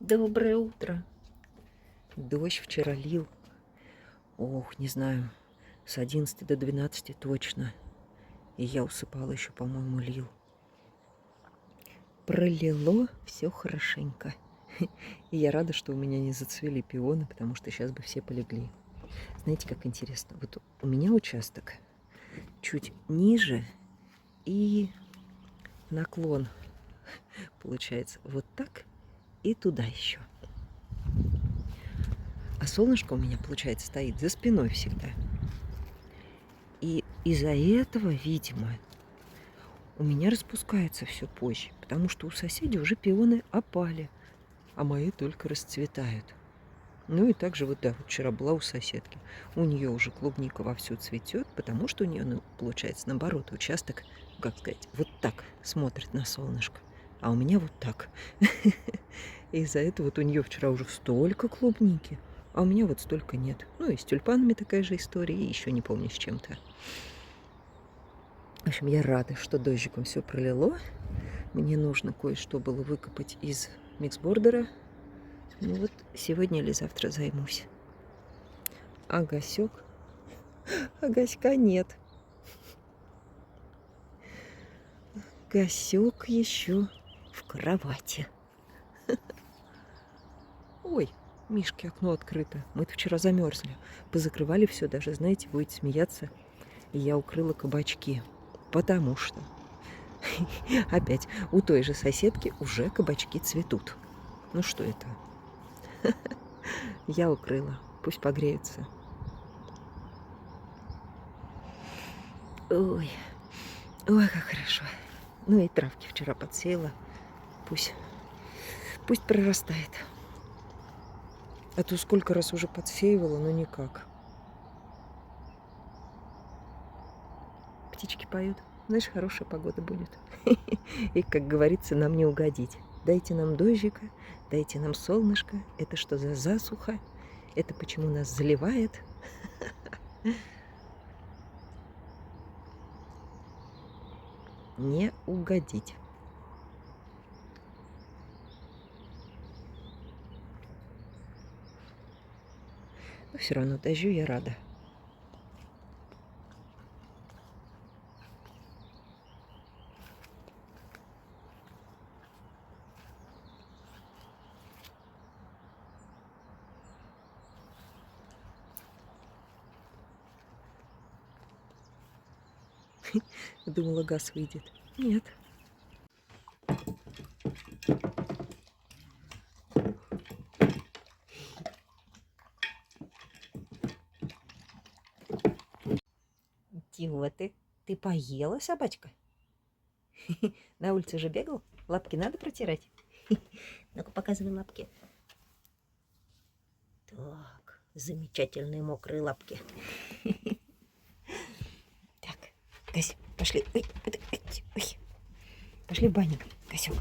Доброе утро. Дождь вчера лил. Ох, не знаю, с 11 до 12 точно. И я усыпала еще, по-моему, лил. Пролило все хорошенько. И я рада, что у меня не зацвели пионы, потому что сейчас бы все полегли. Знаете, как интересно? Вот у меня участок чуть ниже и наклон получается вот так и туда еще. А солнышко у меня, получается, стоит за спиной всегда. И из-за этого, видимо, у меня распускается все позже, потому что у соседей уже пионы опали, а мои только расцветают. Ну и также вот, да, вот вчера была у соседки. У нее уже клубника вовсю цветет, потому что у нее, ну, получается, наоборот, участок, как сказать, вот так смотрит на солнышко. А у меня вот так. И из-за этого вот у нее вчера уже столько клубники, а у меня вот столько нет. Ну и с тюльпанами такая же история, и еще не помню с чем-то. В общем, я рада, что дождиком все пролило. Мне нужно кое-что было выкопать из миксбордера. Ну вот сегодня или завтра займусь. А Гасек? А Гаська нет. Гасек еще в кровати. Ой, Мишке окно открыто. Мы-то вчера замерзли. Позакрывали все, даже, знаете, будете смеяться. И я укрыла кабачки. Потому что опять у той же соседки уже кабачки цветут. Ну что это? Я укрыла. Пусть погреются. Ой, ой, как хорошо. Ну и травки вчера подсеяла. Пусть прорастает. А то сколько раз уже подсеивала, но никак. Птички поют. Знаешь, хорошая погода будет. И, как говорится, нам не угодить. Дайте нам дождика, дайте нам солнышко. Это что за засуха? Это почему нас заливает? Не угодить. Но все равно дождю я рада. Думала, газ выйдет. Нет. Чего ты? Ты поела, собачка? На улице уже бегал? Лапки надо протирать? Ну-ка, показывай лапки. Так, замечательные мокрые лапки. Так, Гась, пошли. Ой, ой. Пошли в баню, Гасек.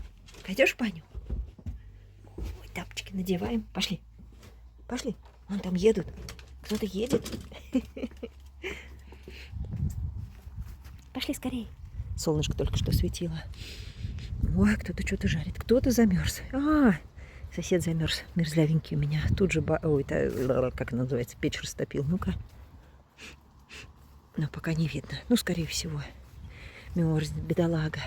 Пойдешь в баню? Ой, тапочки надеваем. Пошли. Пошли. Вон там едут. Кто-то едет. Пошли скорее. Солнышко только что светило. Ой, кто-то что-то жарит. Кто-то замерз. Сосед замерз. Мерзлявенький у меня. Тут же, как называется, печь растопил. Ну-ка. Но пока не видно. Ну, скорее всего. Мерзнет, бедолага.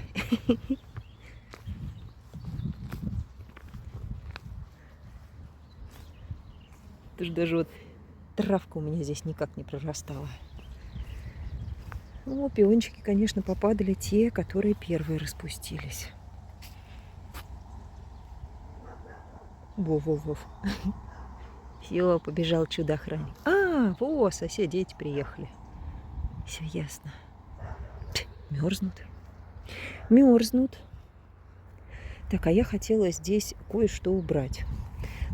Даже вот травка у меня здесь никак не прорастала. Ну, пиончики, конечно, попадали те, которые первые распустились. Вов. Все, побежал чудо-охранник. Соседи эти приехали. Все ясно. Мерзнут. Так, а я хотела здесь кое-что убрать.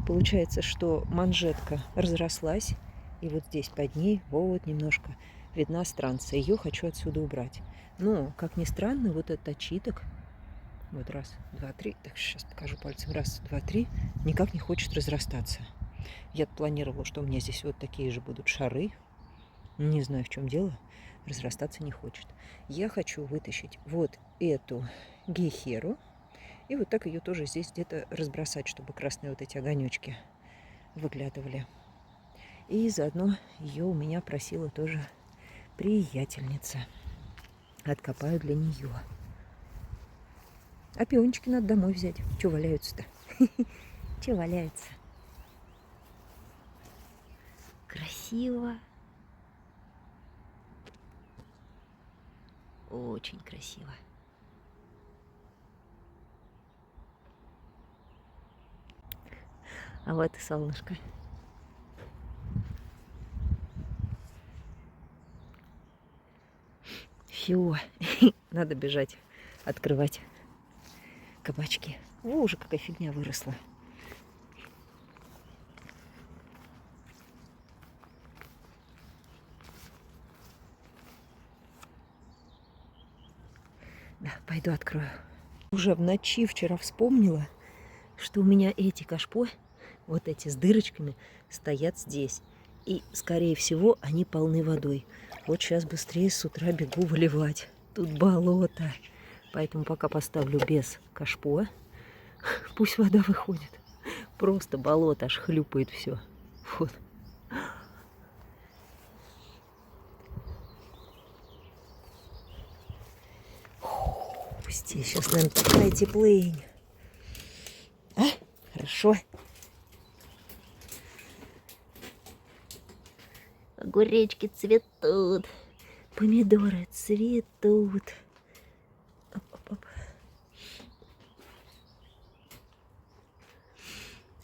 Получается, что манжетка разрослась, и вот здесь под ней вот немножко видна странца. Ее хочу отсюда убрать. Но, как ни странно, вот этот очиток, вот раз, два, три, так сейчас покажу пальцем, раз, два, три, никак не хочет разрастаться. Я планировала, что у меня здесь вот такие же будут шары. Не знаю, в чем дело. Разрастаться не хочет. Я хочу вытащить вот эту гейхеру И вот так ее тоже здесь где-то разбросать, чтобы красные вот эти огонечки выглядывали. И заодно ее у меня просила тоже приятельница. Откопаю для нее. А пиончики надо домой взять. Че валяются-то? Че валяются? Красиво. Очень красиво. А вот и солнышко. Все, надо бежать, открывать кабачки. О, уже какая фигня выросла. Да, пойду открою. Уже в ночи вчера вспомнила, что у меня эти кашпо, вот эти с дырочками, стоят здесь. И, скорее всего, они полны водой. Вот сейчас быстрее с утра бегу выливать. Тут болото. Поэтому пока поставлю без кашпо. Пусть вода выходит. Просто болото, аж хлюпает все. Вот. Здесь сейчас, наверное, такая теплынь. А? Хорошо. Огуречки цветут. Помидоры цветут. Оп-оп-оп.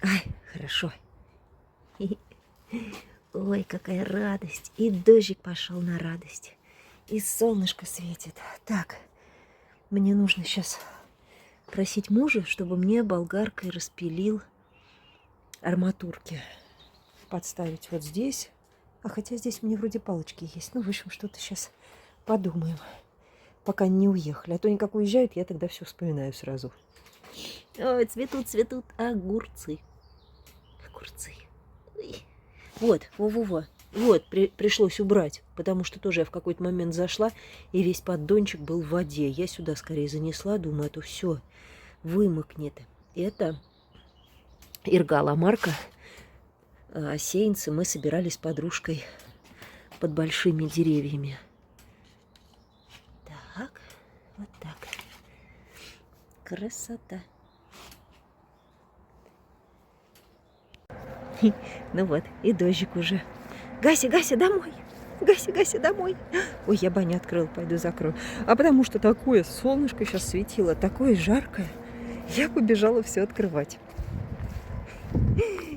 Ай, хорошо. Ой, какая радость. И дождик пошел на радость. И солнышко светит. Так, мне нужно сейчас просить мужа, чтобы мне болгаркой распилил арматурки. Подставить вот здесь. А хотя здесь мне вроде палочки есть. Ну, в общем, что-то сейчас подумаем. Пока не уехали. А то они как уезжают, я тогда все вспоминаю сразу. Ой, цветут огурцы. Огурцы. Ой. Вот, во-во-во. Вот, пришлось убрать, потому что тоже я в какой-то момент зашла, и весь поддончик был в воде. Я сюда скорее занесла, думаю, а то все вымокнет. Это иргала марка. Сеянцы мы собирали с подружкой под большими деревьями. Так, вот так. Красота. Ну вот, и дождик уже. Гася, Гася, домой! Гася, Гася, домой! Ой, я баню открыла, пойду закрою. А потому что такое солнышко сейчас светило, такое жаркое. Я побежала все открывать.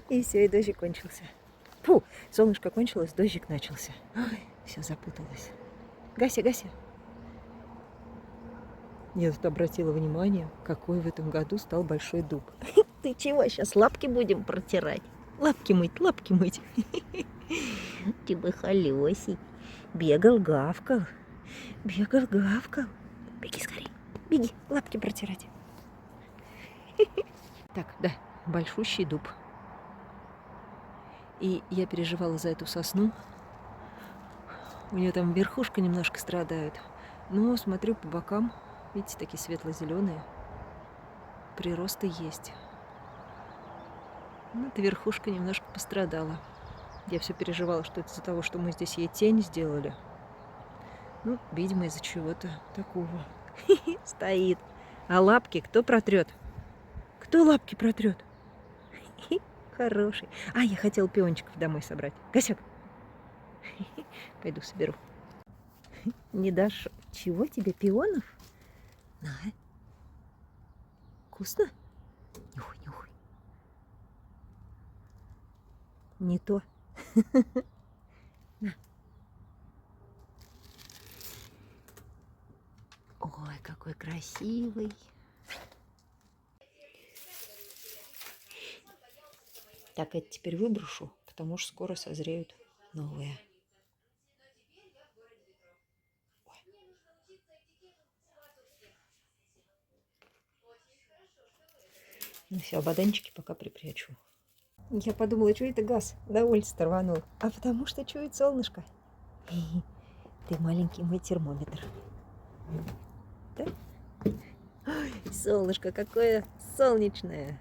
И все, и дождик кончился. Фу, солнышко кончилось, дождик начался. Все запуталось. Гася, Гася. Я тут обратила внимание, какой в этом году стал большой дуб. Ты чего, сейчас лапки будем протирать? Лапки мыть. Ты бы холёсий. Бегал, гавкал. Беги скорей, беги, лапки протирать. Так, да, большущий дуб. И я переживала за эту сосну. У нее там верхушка немножко страдает. Но смотрю по бокам, видите, такие светло-зеленые. Приросты есть. Ну, эта верхушка немножко пострадала. Я все переживала, что это из-за того, что мы здесь ей тень сделали. Ну, видимо, из-за чего-то такого. Стоит. А лапки кто протрет? Кто лапки протрет? Хороший. А, я хотела пиончиков домой собрать. Гасек. Пойду соберу. Не дашь. Чего тебе, пионов? На. Вкусно? Нюхай, нюхай. Не то. На. Ой, какой красивый. Так, это теперь выброшу, потому что скоро созреют новые. Ну все, баданчики пока припрячу. Я подумала, что это газ на улице рванул. А потому что чует солнышко. Ты маленький мой термометр. Да? Солнышко какое солнечное.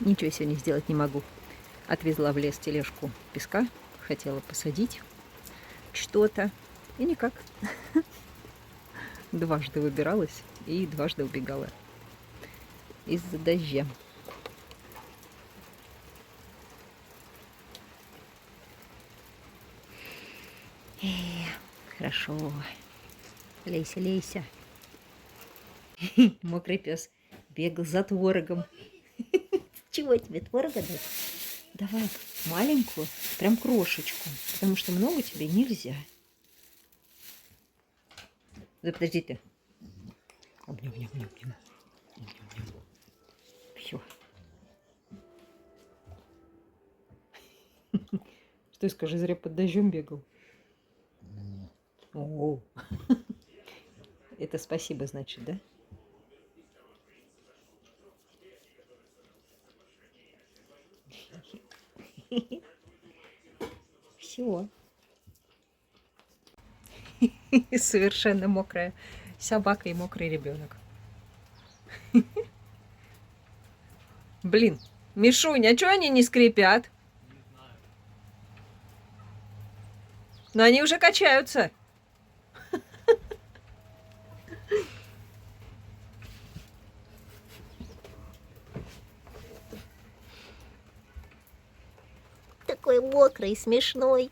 Ничего сегодня сделать не могу. Отвезла в лес тележку песка, хотела посадить что-то, и никак. Дважды выбиралась и дважды убегала из-за дождя. Хорошо. Лейся, лейся. Мокрый пес бегал за творогом. Чего тебе, творога дать? Давай маленькую, прям крошечку, потому что много тебе нельзя. Да подожди ты. Все. Что скажи, зря под дождем бегал. О, это спасибо, значит, да? Все. Совершенно мокрая собака и мокрый ребенок. Блин, Мишунь, а что они не скрипят? Но они уже качаются. Такой мокрый, смешной.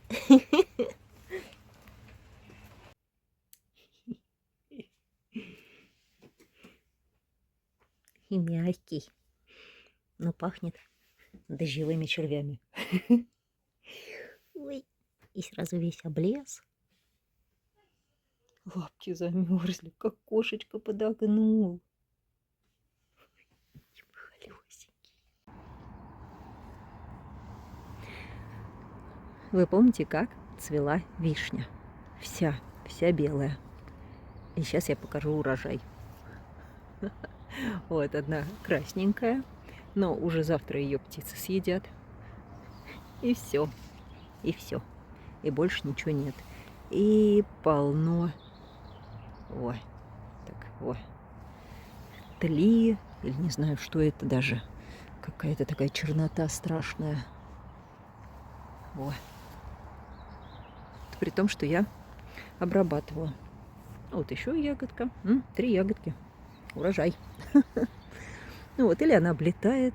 И мягкий. Но пахнет дождевыми червями. Ой, и сразу весь облез. Лапки замерзли, как кошечка подогнул. Вы помните, как цвела вишня? Вся белая. И сейчас я покажу урожай. Вот одна красненькая, но уже завтра ее птицы съедят. И все. И все. И больше ничего нет. И полно. Ой. Так, ой. Тли, или не знаю, что это даже. Какая-то такая чернота страшная. Ой. При том, что я обрабатывала. Вот еще ягодка. 3 ягодки. Урожай. Ну вот, или она облетает,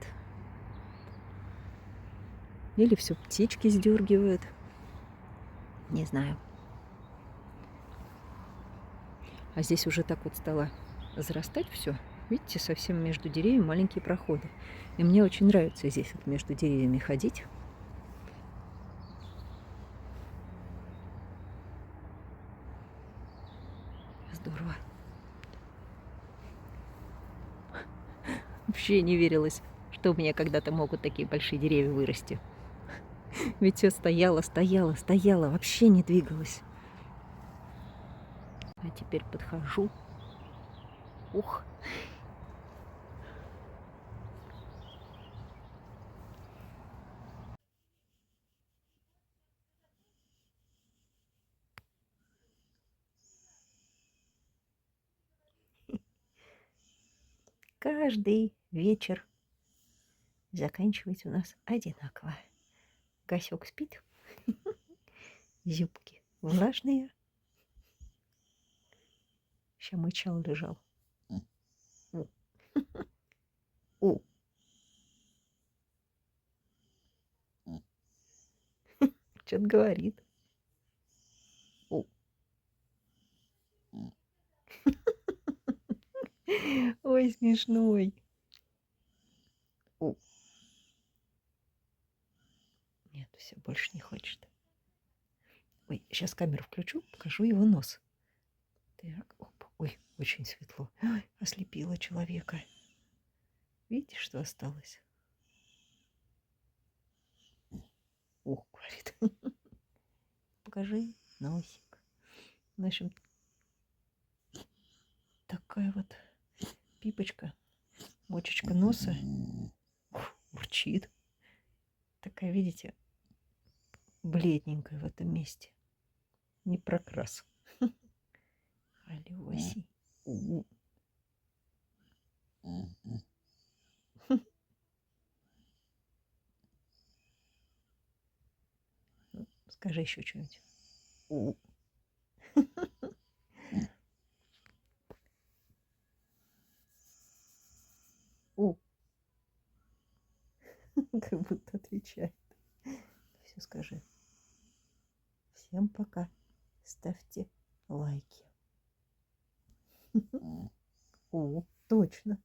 или все птички сдергивают. Не знаю. А здесь уже так вот стало зарастать все. Видите, совсем между деревьями маленькие проходы. И мне очень нравится здесь вот между деревьями ходить. Здорово. Вообще не верилось, что у меня когда-то могут такие большие деревья вырасти. Ведь все стояло, вообще не двигалось. А теперь подхожу. Ух. Каждый вечер заканчивается у нас одинаково. Гасек спит, зюбки влажные. Ща мычал, лежал. У. Что-то говорит. У. Ой, смешной. У. Нет, все, больше не хочет. Ой, сейчас камеру включу, покажу его нос. Так, оп. Ой, очень светло. Ой, ослепило человека. Видите, что осталось? Ух, говорит. Покажи носик. В общем, такая вот пипочка, мочечка носа. Урчит. такая, видите, бледненькая в этом месте. Не прокрас. Алёсий. У. Ну, скажи еще что-нибудь. У. У. Как будто отвечает. Все скажи. Всем пока. Ставьте лайки. О, точно.